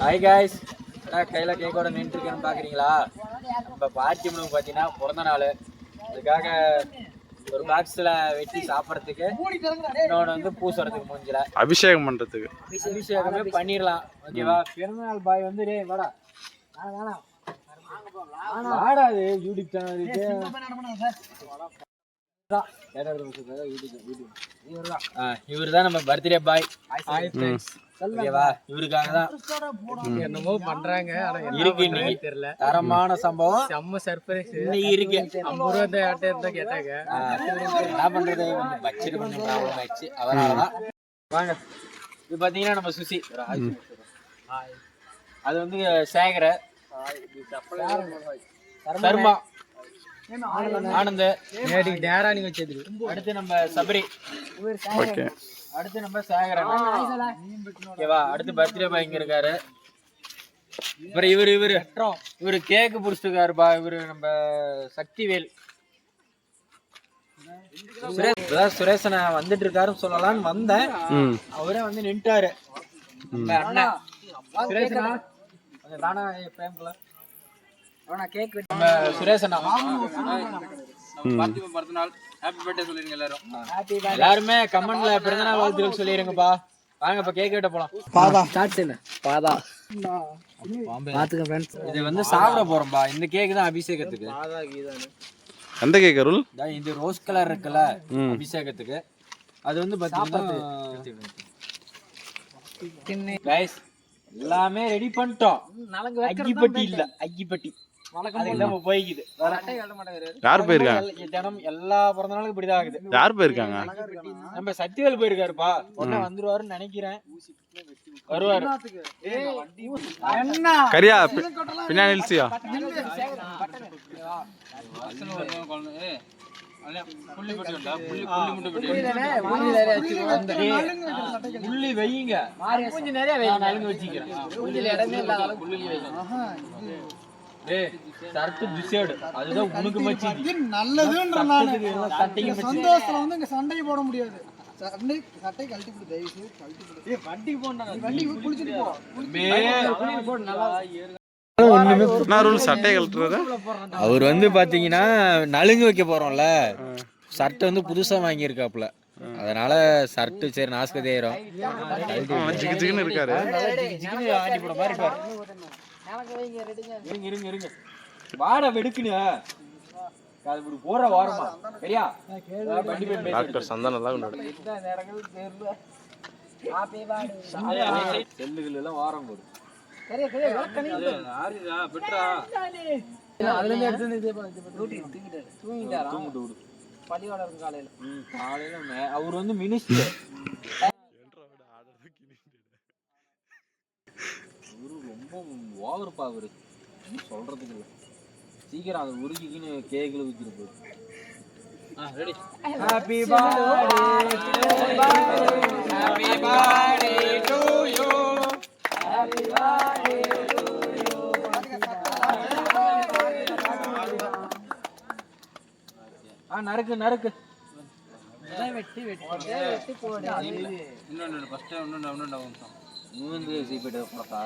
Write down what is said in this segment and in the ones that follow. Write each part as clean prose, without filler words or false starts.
Hi guys, கையில் கேக்கோட நின்றுருக்கேன்னு பார்க்குறீங்களா? நம்ம பார்த்திபனுக்கு பார்த்தீங்கன்னா பிறந்த நாள். அதுக்காக ஒரு பாக்ஸில் வெட்டி சாப்பிட்றதுக்கு, இன்னொன்று வந்து பூசுறதுக்கு, மூஞ்சில அபிஷேகம் பண்ணுறதுக்கு. அபிஷேகமே பண்ணிடலாம். ஓகேவா? பிறந்தநாள் பாய் வந்து டே வாடா வாடா, அது யூடியூப் சேனல் இவரு தான் நம்ம பர்த்டே பாய். ஓகேவா? இவருக்காக தான் என்னமோ பண்றாங்க. இருக்கு இன்னைக்கு தெரியல, தரமான சம்பவம், செம்ம சர்ப்ரைஸ் இன்னைக்கு இருக்கு. 50 ரூபாய் ஆட்டே இருந்தா கேட்டாங்க. என்ன பண்றது, கொஞ்சம் பட்ஜெட் கொஞ்சம் ப்ராப்ளம் ஆயிடுச்சு, அதனாலதான். வாங்க, இது பாத்தீங்கன்னா நம்ம சுசி, அது வந்து சேகர, சர்மா, ஆனந்த், நேரா நீங்க வச்சது. அடுத்து நம்ம சபரி, ஓகே, அடுத்து நம்ம சேகரன். ஓகேவா? அடுத்து பர்த்டே பாய் இங்க இருக்காரு. அப்புறம் இவரு கேக்கு புடிச்சிருக்காருப்பா. இவரு நம்ம சக்திவேல் சுரேஷனை வந்துட்டு இருக்காருன்னு சொல்லலாம்னு வந்தேன். அவரே வந்து நின்ட்டாரு. அண்ணா சுரேஷனா தானா பிரேம்குள்ள சுரேஷனா பிறந்த நாள் ஹாப்பி பர்த்டே சொல்லிருங்க எல்லாரும். எல்லாருமே கமெண்ட்ல பிறந்த நாள் வாழ்த்துக்கள் சொல்லிருங்கப்பா. வாங்க இப்ப கேக் வெட்ட போலாம். பாதா பாத்துக்க फ्रेंड्स. இது வந்து சாப்பிட போறோம்பா. இந்த கேக் தான் அபிஷேகத்துக்கு. எந்த கேக் அருள்? இது ரோஸ் கலர் இருக்குல்ல, அபிஷேகத்துக்கு. அது வந்து பாத்தீங்கன்னா गाइस எல்லாமே ரெடி பண்ணிட்டோம். அக்கிப்பட்டி இல்ல, அக்கிப்பட்டி போய்க்குது. யார் போயிருக்காங்க? தினம் எல்லா பிறந்த நாளுக்கும் இப்படிதான் ஆகுது. யார் போயிருக்காங்க? நம்ம சக்திவேல் போயிருக்காருப்பா. உடனே வந்துருவாருன்னு நினைக்கிறேன். வருவாரு. கரியா பின்னாடி நில்சியா? புள்ளி வையுங்க, கொஞ்சம் நிறைய நலுங்கு வச்சுக்கிறேன். அதுதான் உனக்கு மச்சி நல்லதுன்ற சந்தோஷத்துல வந்து இங்க சண்டையை போட முடியாது. சட்டை கழட்டி போடு, தயவு செய்து கழட்டி போடு. வண்டிக்கு போனா வண்டிக்கு குளிச்சிட்டு போ. சட்டை கழட்டுறது. அவர் வந்து பாத்தீங்கன்னா நலுங்கு வைக்க போறோம்ல, சட்டை வந்து புதுசா வாங்கியிருக்காப்புல. அதனால ஷர்ட் சரி நாஸ்கதி ஆயிரும். இருக்காரு ஆண்டி போட மாதிரி இருப்பாரு. இருங்க வாடா வெடுக்குன்னு போற வாரமா சரியா? டாக்டர் சந்தானம் தான் செல்லுகள் எல்லாம் வாரம் போடு. அவர் வந்து மினிஸ்டர். ரொம்ப ஓவர்ப்பா அவரு, சொல்றதுக்கு இல்லை. சீக்கிரம் அதை உருக்கின்னு கேக்ல ஊத்திட்டு போகுது. Ready. Happy birthday to you, happy birthday to you. நறுக்கு வெட்டி போடு. இன்னொன்னு ஃபர்ஸ்ட் இன்னொன்னு மூந்து சீப்பிட்டு போட்டா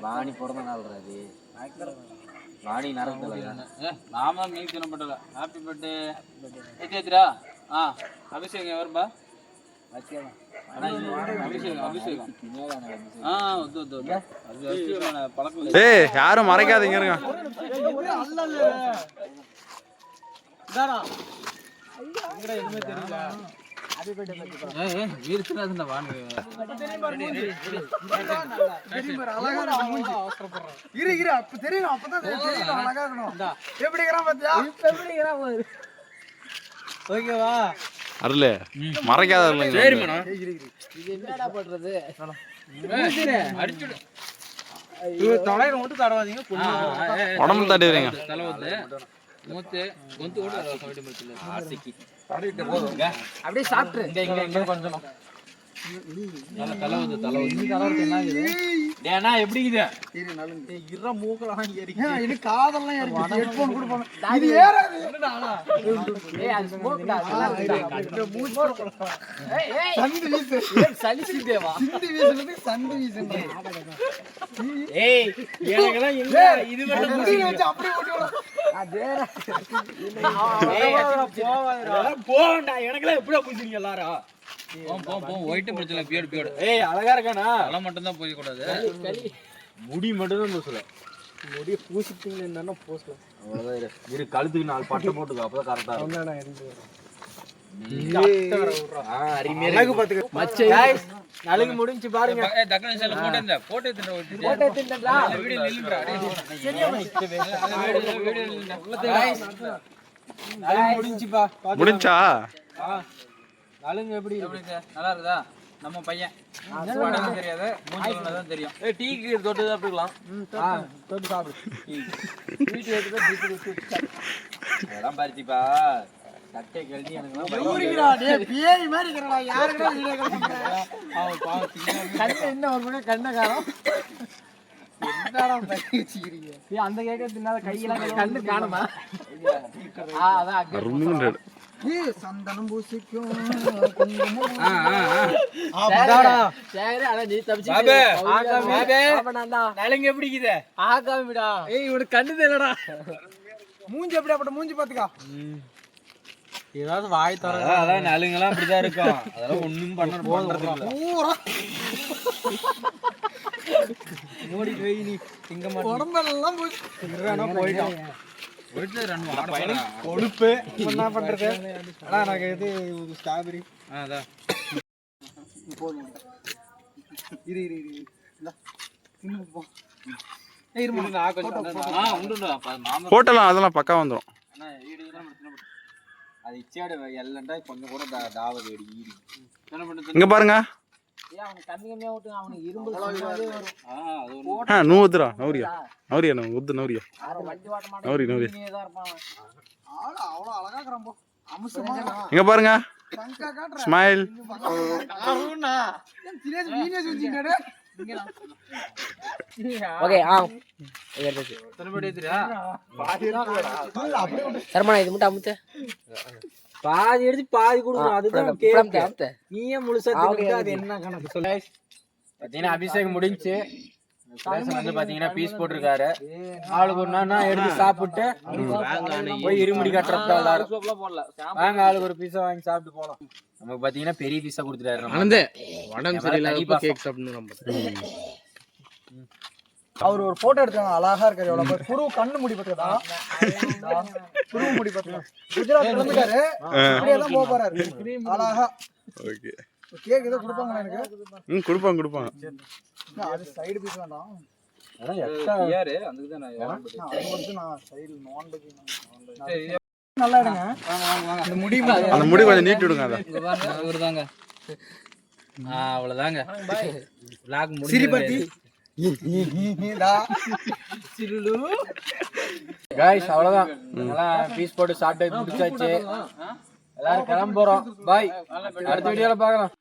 வாணி பிறந்த நாள் அது. வாணி நரத்துல நாம மீன் தினப்பட்டல. Happy birthday ஏத்திரா. அபிஷேகம் வரும்பா. யாரும் மறைக்காதீங்க. அருளே மறைக்காத. உடம்புல தட்டுறீங்க. அப்படியே சாப்பிட்டு கொஞ்சம் ஏன்னா எப்படி இது இரு நலுங்கு இற மூக்கலாம் ஏறி இது காதெல்லாம் ஏறிச்சு ஹெட்போன் கூட போன இது ஏறாது ஏய் அது ஸ்மோக்டா இந்த மூச்சு சந்து வீசு சலிசி தேவா சிந்து வீசுறது சந்து வீசுன்ற ஏய் எனக்கெல்லாம் இல்ல இது மட்டும் முடிய வச்சு அப்படியே போட்டு விடு. அதேடா போடா எனக்கெல்லாம் எப்படியா புடிச்சீங்க எல்லாரும் ஒயிட் பிரச்சனை பியோடு ஏய் அழகா இருக்கானா தலை மட்டும் தான் போய் கூடாது முடி மட்டும் தான் பூசல முடிய பூசிட்டீங்க என்னன்னா போஸ்ட் அவ்வளவுதான் இரு கழுத்துக்கு 4 பட்டை போட்டுக்கோ அப்பதான் கரெக்டா இருக்கும் அழகு பாத்துக்க Guys, நலுங்கு முடிஞ்சு பாருங்க டக்குனு செல்ல போட்டோ எடுத்துட்டு போட்டோ எடுத்துட்டா வீடியோ நில்லுடா நலுங்கு முடிஞ்சுப்பா முடிஞ்சா நலுங்கு எப்படி நல்லா இருக்குதா நம்ம பையன் படம் தெரியாது மூஞ்சி தான் தெரியும் டீக்கு தொட்டு சாப்பிட்டுக்கலாம் தொட்டு சாப்பிடு வீட்டு எடுத்து அதெல்லாம் பறிச்சுப்பா சட்டை கழட்டி எனக்கு ஊறிக்கிறா டேய் பேய் மாதிரி இருக்கறடா யாருடா வீடியோ கால் பண்ற கண்ணு என்ன ஒரு மணி கண்ணகாரம் என்னடா பண்ணி வச்சிக்கிறீங்க அந்த கேக்க தின்னாத கையெல்லாம் கண்ணு காணுமா அதான் அங்க அருமையா ஏய் சந்தனம் பூசிக்கும் குங்குமம் ஆடாடா சரி அட நீ தப்பிச்சு பாபே, பாபே அவனாண்டா நலுங்கு எப்படி இருக்குது ஆகாமிடா ஏய் இவனுக்கு கண்ணு தெரியலடா மூஞ்சி எப்படி அப்படி மூஞ்சி பாத்துக்கா ஏதாவது வாய் தர அதான் நலுங்கெல்லாம் அப்படிதான் இருக்கும் அதெல்லாம் ஒண்ணும் பண்றது இல்ல பூரா மூடி போய் நீ திங்க மாட்டே உடம்பெல்லாம் போய் போயிட்டான் வீட்டுல ரெண்டு ஆட போறேன் கொழுப்பு என்ன பண்றது அண்ணா எனக்கு இது ஸ்ட்ராபெரி அதான் போதும் இரு இரு இரு இந்தா இன்னும் போ ஏய் இருமா உண்டுடா மாமா போட்டலாம் அதெல்லாம் பக்கா வந்துடும் அண்ணா வீடு தான் பிரச்சனை அது இச்சையாடு எல்லண்டா கொஞ்சம் கூட தாவது வெடி ஈரி என்ன பண்ணுது இங்க பாருங்க ஏய் அவனுக்கு கம்மி கம்மியா விட்டு அவனுக்கு இரும்பு சும்மாவே வரும் அது ஒரு నువ్వు వద్దురా నౌరియా నువ్వు వద్దు నౌరియా யாரும் வண்டி ஓட்ட மாட்டான் நௌரி நௌரி தான் இருப்பான் ஆளு அவ்வளவு அழகா இருக்கறான் போ அம்சமா இங்க பாருங்க சங்கா காட்ற ஸ்மைல் அருணா ஏன் தினேஷ் வீடியோ செஞ்சிங்கடா ஓகே திரும்ப எடுத்துறியா சரமணா இது மட்டும் அமுத்து பாதி எடுத்து பாதி கொடுக்கணும் அதுதான் அமுத்து, கேக்கு அமுத்து. நீயே முழுசா தின்னுட்டு அது என்ன கணக்கு சொல்லு பாத்தீங்கன்னா அபிஷேகம் முடிஞ்சு வந்து பாத்தீங்கன்னா பீஸ் போட்டிருக்காரு ஆளுக்கு ஒரு நாள் எடுத்து சாப்பிட்டு போய் இருமுடி கட்டுறப்ப எல்லாரும் போடல வாங்க ஆளுக்கு ஒரு பீஸா வாங்கி சாப்பிட்டு போலாம் நமக்கு பாத்தீங்கன்னா பெரிய பீஸா கொடுத்துட்டாரு நம்ம. உடம்பு சரியில்லாத கேக் சாப்பிடணும் நம்ம அவர் ஒரு போட்டோ எடுத்தாங்க அழகா இருக்காரு எவ்வளவு குரு கண்ணு முடி பாத்துக்கடா குரு முடி பாத்துக்கா குஜராத் கிளம்பிட்டாரு அப்படியே தான் போக போறாரு அழகா ஓகே கேக் ஏதோ கொடுப்பாங்களா எனக்கு கொடுப்பாங்க அது சைடு பீஸ் வேண்டாம் அதான் எக்ஸ்ட்ரா யாரு அதுக்கு தான் அது வந்து நான் சைடுல நோண்டது நல்லா எடுங்க இந்த முடி அந்த முடி கொஞ்சம் நீட்டி விடுங்க அதை அவருதாங்க அவ்வளவுதாங்க விளாக் சிரிபாட்டி गाइस அவ்வளவுதான் எல்லாம் பீஸ் போட்டு சாப்பிட்டு முடிச்சாச்சு எல்லாரும் கிளம்ப போறோம் பாய் அடுத்த வீடியோல பார்க்கலாம்